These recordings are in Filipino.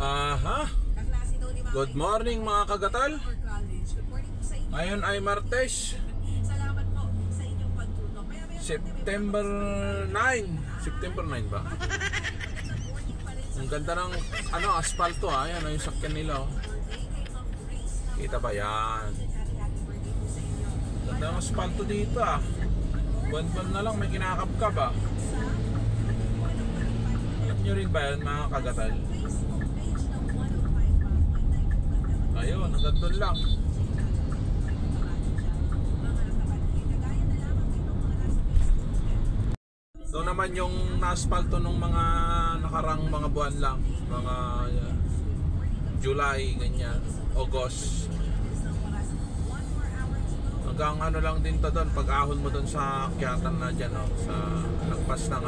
Aha. Good morning mga kagatal. Ngayon ay Martes, September 9. September 9 ba? Ang ganda ng asfalto ha. Yan yung sakyan nila. Kita ba yan? Ganda ng asfalto dito ah. Buwan-buwan na lang may kinakabkab ah. Alam nyo rin ba yan mga kagatal? Ayun, hanggang doon lang. Doon naman yung na-asphalto nung mga nakarang mga buwan lang. Mga July, ganyan, August. Hanggang lang din to doon. Pag-ahon mo doon sa akyatan na dyan, no? Sa lagpas ng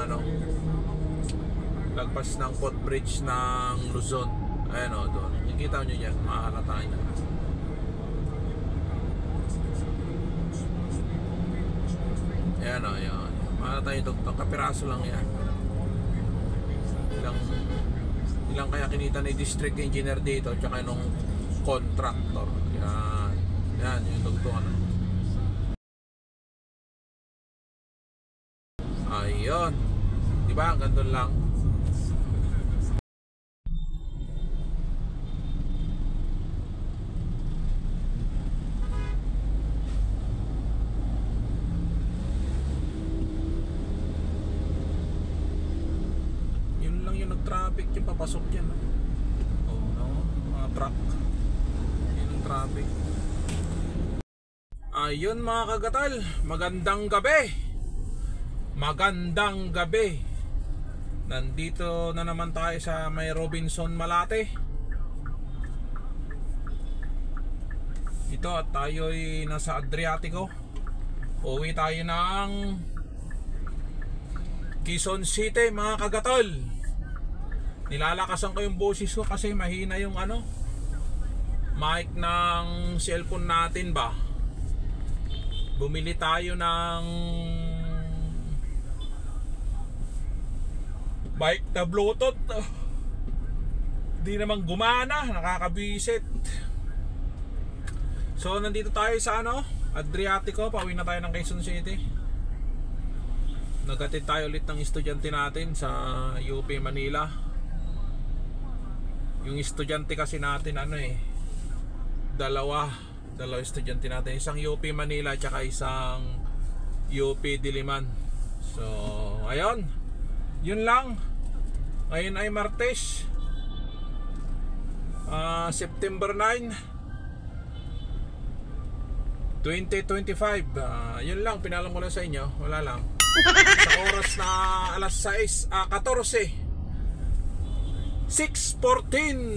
lagpas ng footbridge ng Luzon. Ayan o, doon. Nakikita nyo dyan, makahalata nyo. Ayan o, ayan. Makahalata nyo ito, kapiraso lang yan. Ilang kaya kinita ni district engineer dito, tsaka nung contractor. Yan. Yan, yung tugtungan. Ayun. Diba, hanggang doon lang. Traffic yung papasok yan. Oh no, mga truck. Yun ang traffic. Ayun mga kagatal, magandang gabi. Magandang gabi. Nandito na naman tayo sa may Robinson Malate. Ito at tayo'y nasa Adriatico. Uwi tayo ng Quezon City mga kagatal. Nilalakasan ko yung boses ko kasi mahina yung mic ng cellphone natin ba. Bumili tayo ng mic na Bluetooth. Di naman gumana, nakakabisit. So nandito tayo sa Adriatico, pauwi na tayo ng Quezon City. Naghatid tayo ulit ng estudyante natin sa UP Manila. Yung estudyante kasi natin dalawa estudyante natin, isang UP Manila at isang UP Diliman. So ayun, yun lang. Ngayon ay Martes, September 9, 2025. Yun lang, pinalam ko lang sa inyo. Wala lang. Sa oras na alas 6:14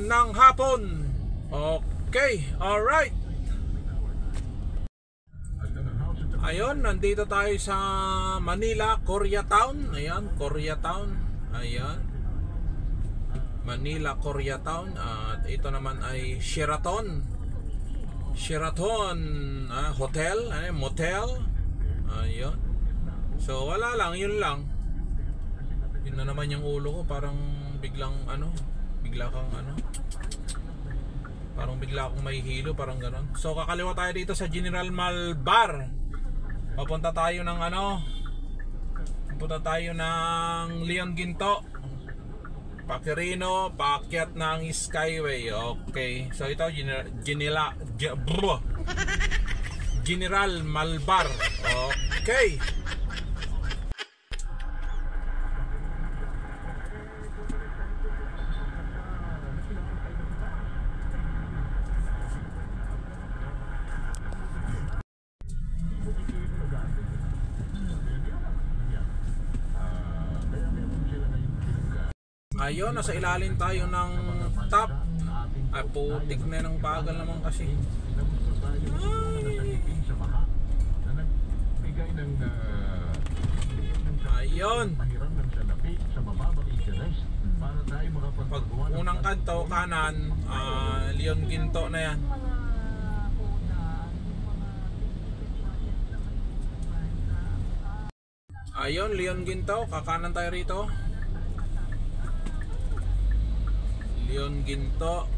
ng hapon. Okay, alright. Ayun, nandito tayo sa Manila, Koreatown. Ayan, Koreatown. Ayan, Manila, Koreatown. At ito naman ay Sheraton Hotel, motel. Ayun. So wala lang, yun lang. Yun na naman yung ulo ko, parang bigla akong mahihilo, parang ganon. So kakaliwa tayo dito sa General Mall Bar. Papunta tayo ng Leon Ginto, Pakirino, paakyat ng Skyway. Okay, so ito General Mall Bar. Okay. Ayun, nasa ilalim tayo ng top. Ay, putik na ng bagal naman kasi. Ayun. Pag unang kanto, kanan, Leon Ginto na yan. Ayun, Leon Ginto, kakanan tayo rito. Leon Ginto.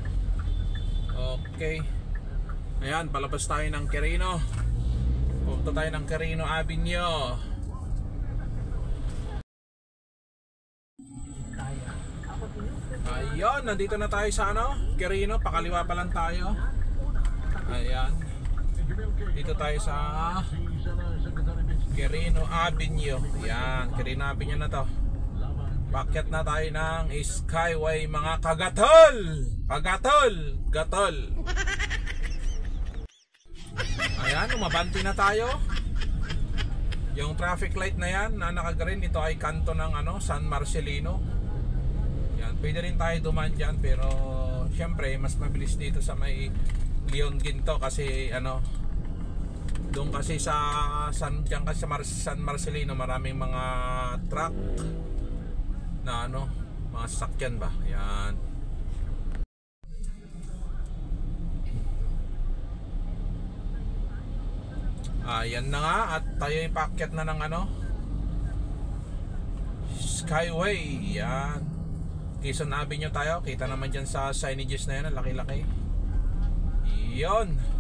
Okay. Ayan, palabas tayo ng Quirino. Pupunta tayo ng Quirino Avenue. Ayun, nandito na tayo sa Quirino, pakaliwa pa lang tayo. Ayan. Dito tayo sa Quirino Avenue. Ayan, Quirino Avenue na to. Pakyat na tayo ng Skyway mga kagatol. Gatol. Ayan, umabanti na tayo. Yung traffic light na yan na naka-green, ito ay kanto ng San Marcelino. Yan, pwede rin tayo dumaan dyan, pero syempre mas mabilis dito sa may Leon Ginto kasi doon kasi sa San Marcelino maraming mga truck na mga sasakyan ba. Yan. Ayan na nga, at tayo yung paakyat na ng Skyway. Yan, Quezon Avenue tayo. Kita naman dyan sa signages na yan, laki-laki. Yun.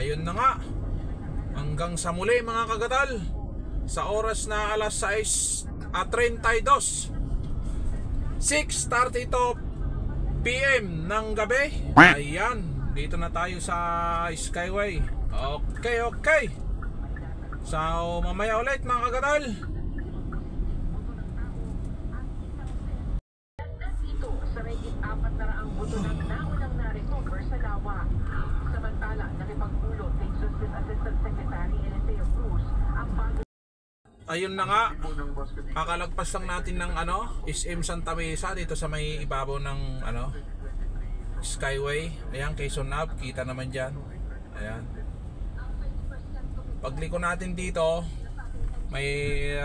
Ayun na nga. Hanggang sa muli mga kagatal. Sa oras na alas 6:32, 6:32 PM ng gabi. Ayan, dito na tayo sa Skyway. Okay. So mamaya ulit mga kagatal. Dito sa may 400 buto ng naunang na-recover sa lawa. Samantala, nakipagpulot kay Justice Assistant Secretary Eliseo Cruz ang bago. Ayun na nga, kakalagpas lang natin ng SM Santa Mesa dito sa may ibabaw ng Skyway. Ayan, Quezon Ave, kita naman dyan. Ayan. Pagliko natin dito, may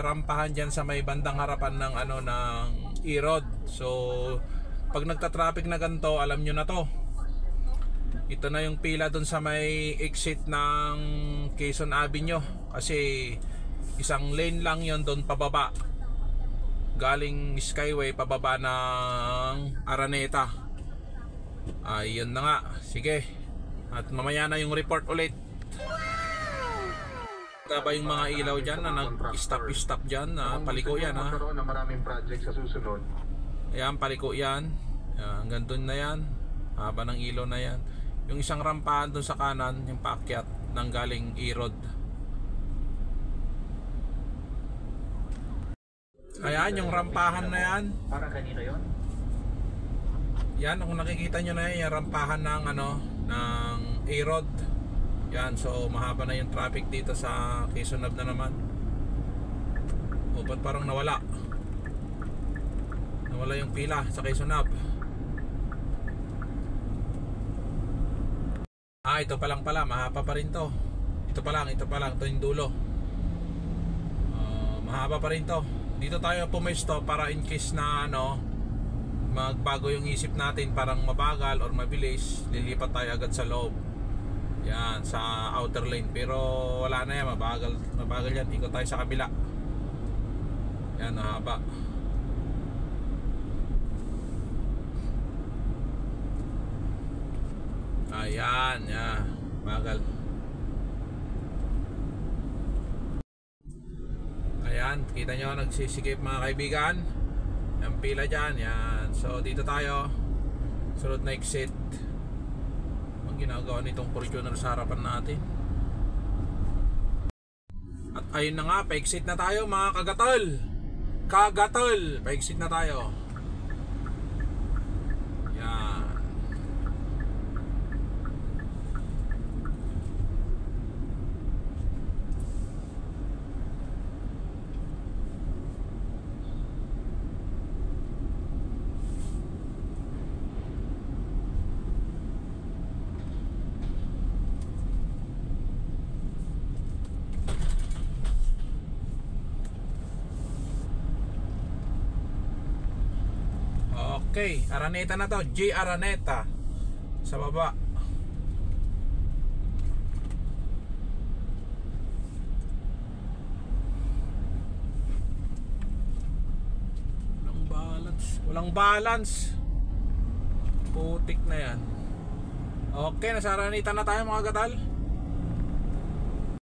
rampahan dyan sa may bandang harapan ng ng E-Road. So pag nagta-traffic na ganito, alam nyo na to. Ito na yung pila dun sa may exit ng Quezon Avenue. Kasi isang lane lang yon doon pababa. Galing Skyway pababa ng Araneta. Ayun na nga. Sige. At mamaya na yung report ulit. Taba yung mga ilaw dyan na nag-stop dyan. Paliko yan ha. Maraming project sa susunod. Ayan, paliko yan. Hanggang doon na yan. Haba ng ilaw na yan. Yung isang rampahan doon sa kanan, yung paakyat ng galing E-Road. Ayan, yung rampahan na yan. Para kanino yon? Yan, kung nakikita nyo na yan, yung rampahan ng ng E-Road. Yan, so mahaba na yung traffic dito sa Quezon Ave na naman. O, ba't parang nawala yung pila sa Quezon Ave? Ito pa lang pala, mahaba pa rin to. Ito pa lang, ito yung dulo. Mahaba pa rin to. Dito tayo pumesto para in case na magbago yung isip natin, parang mabagal or mabilis, lilipat tayo agad sa loob. Yan, sa outer lane. Pero wala na yan, mabagal yan. Ikot tayo sa kabila. Yan, mahaba. Ayan, bagal. Ayan, kita nyo, nagsisikip mga kaibigan. Yung pila dyan, yan. So dito tayo, sunod na exit. yung ginagawa nitong Fortuner sa harapan natin. At ayun na nga, pa-exit na tayo mga kagatol. Kagatol, pa-exit na tayo. Yan. Okay, Araneta na to, G Araneta sa baba. Walang balance. Putik na yan. Okay, nasa Araneta na tayo mga katal.